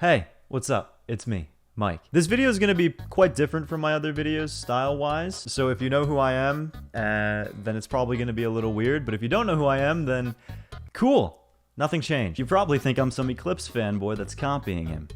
Hey, what's up? It's me, Mike. This video is going to be quite different from my other videos style-wise, so if you know who I am, then it's probably going to be a little weird, but if you don't know who I am, then cool. Nothing changed. You probably think I'm some Eclipse fanboy that's copying him,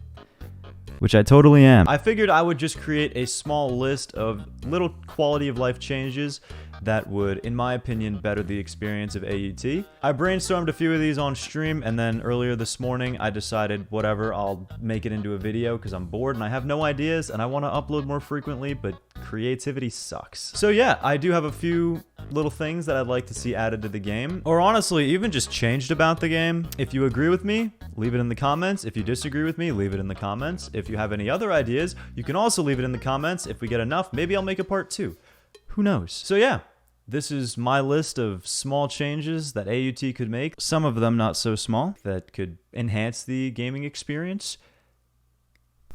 which I totally am. I figured I would just create a small list of little quality of life changes that would, in my opinion, better the experience of AUT. I brainstormed a few of these on stream, and then earlier this morning I decided, whatever, I'll make it into a video because I'm bored and I have no ideas and I want to upload more frequently, but creativity sucks. So yeah, I do have a few little things that I'd like to see added to the game, or honestly, even just changed about the game. If you agree with me, leave it in the comments. If you disagree with me, leave it in the comments. If you have any other ideas, you can also leave it in the comments. If we get enough, maybe I'll make a part 2. Who knows? So yeah, this is my list of small changes that AUT could make. Some of them not so small, that could enhance the gaming experience,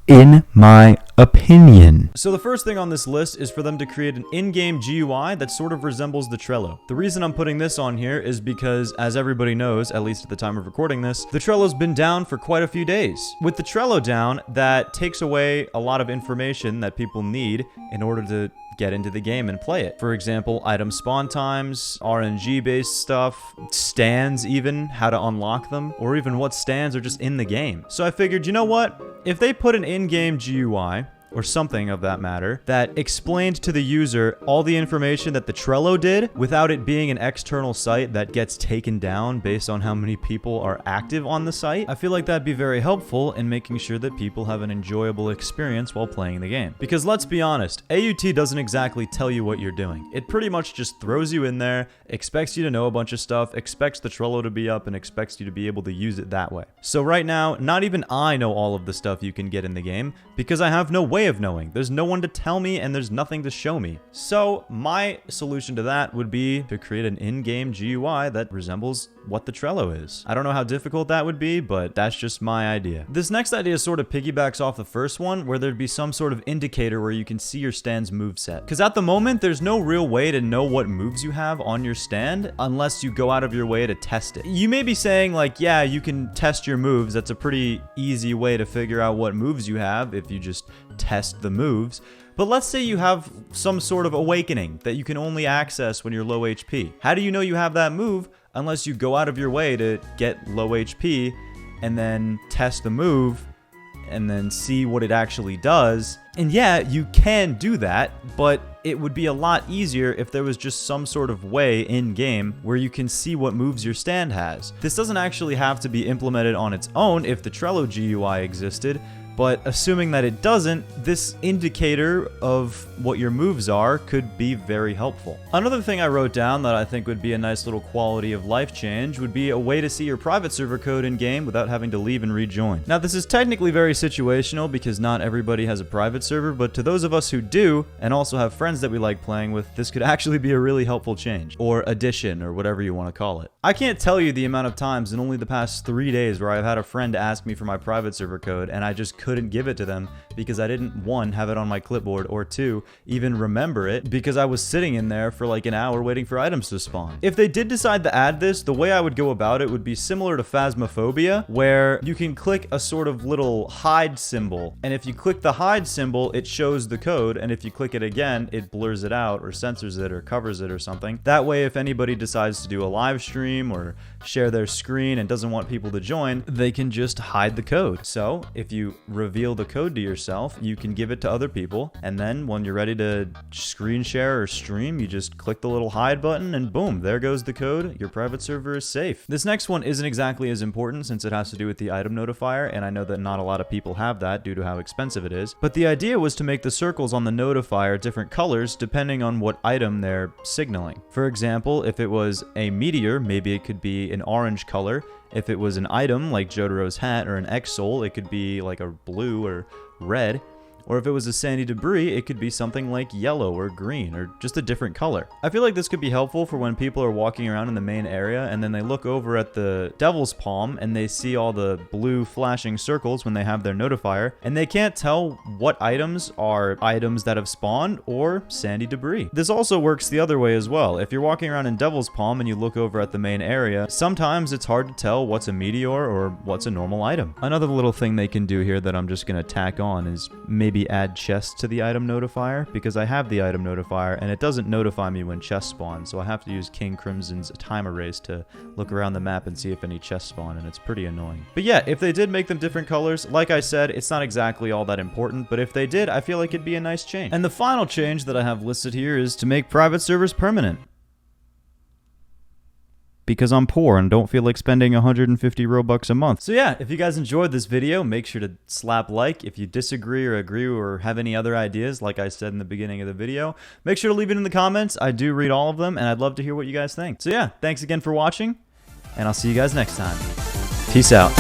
in my opinion. So the first thing on this list is for them to create an in-game GUI that sort of resembles the Trello. The reason I'm putting this on here is because, as everybody knows, at least at the time of recording this, the Trello's been down for quite a few days. With the Trello down, that takes away a lot of information that people need in order to get into the game and play it. For example, item spawn times, RNG-based stuff, stands even, how to unlock them, or even what stands are just in the game. So I figured, you know what? If they put an in-game GUI, or something of that matter, that explained to the user all the information that the Trello did without it being an external site that gets taken down based on how many people are active on the site, I feel like that'd be very helpful in making sure that people have an enjoyable experience while playing the game. Because let's be honest, AUT doesn't exactly tell you what you're doing. It pretty much just throws you in there, expects you to know a bunch of stuff, expects the Trello to be up, and expects you to be able to use it that way. So right now, not even I know all of the stuff you can get in the game because I have no way of knowing. There's no one to tell me and there's nothing to show me. So my solution to that would be to create an in-game GUI that resembles what the Trello is. I don't know how difficult that would be, but that's just my idea. This next idea sort of piggybacks off the first one, where there'd be some sort of indicator where you can see your stand's moveset. Because at the moment, there's no real way to know what moves you have on your stand unless you go out of your way to test it. You may be saying like, yeah, you can test your moves. That's a pretty easy way to figure out what moves you have if you just test the moves. But let's say you have some sort of awakening that you can only access when you're low HP. How do you know you have that move unless you go out of your way to get low HP and then test the move and then see what it actually does? And yeah, you can do that, but it would be a lot easier if there was just some sort of way in-game where you can see what moves your stand has. This doesn't actually have to be implemented on its own if the Trello GUI existed, but assuming that it doesn't, this indicator of what your moves are could be very helpful. Another thing I wrote down that I think would be a nice little quality of life change would be a way to see your private server code in game without having to leave and rejoin. Now this is technically very situational because not everybody has a private server, but to those of us who do and also have friends that we like playing with, this could actually be a really helpful change, or addition, or whatever you want to call it. I can't tell you the amount of times in only the past 3 days where I've had a friend ask me for my private server code and I just couldn't give it to them because I didn't, 1, have it on my clipboard, or 2, even remember it because I was sitting in there for like an hour waiting for items to spawn. If they did decide to add this, the way I would go about it would be similar to Phasmophobia, where you can click a sort of little hide symbol, and if you click the hide symbol, it shows the code, and if you click it again, it blurs it out or censors it or covers it or something. That way, if anybody decides to do a live stream or share their screen and doesn't want people to join, they can just hide the code. So if you reveal the code to yourself, you can give it to other people, and then when you're ready to screen share or stream, you just click the little hide button and boom, there goes the code. Your private server is safe. This next one isn't exactly as important since it has to do with the item notifier, and I know that not a lot of people have that due to how expensive it is, but the idea was to make the circles on the notifier different colors depending on what item they're signaling. For example, if it was a meteor, maybe it could be an orange color. If it was an item like Jotaro's hat or an X-Soul, it could be like a blue or red. Or if it was a sandy debris, it could be something like yellow or green or just a different color. I feel like this could be helpful for when people are walking around in the main area and then they look over at the devil's palm and they see all the blue flashing circles when they have their notifier, and they can't tell what items are items that have spawned or sandy debris. This also works the other way as well. If you're walking around in devil's palm and you look over at the main area, sometimes it's hard to tell what's a meteor or what's a normal item. Another little thing they can do here that I'm just going to tack on is maybe add chests to the item notifier, because I have the item notifier and it doesn't notify me when chests spawn, so I have to use King Crimson's time erase to look around the map and see if any chests spawn, and it's pretty annoying. But yeah, if they did make them different colors, like I said, it's not exactly all that important, but if they did, I feel like it'd be a nice change. And the final change that I have listed here is to make private servers permanent. Because I'm poor and don't feel like spending 150 Robux a month. So yeah, if you guys enjoyed this video, make sure to slap like. If you disagree or agree or have any other ideas, like I said in the beginning of the video, make sure to leave it in the comments. I do read all of them, and I'd love to hear what you guys think. So yeah, thanks again for watching, and I'll see you guys next time. Peace out.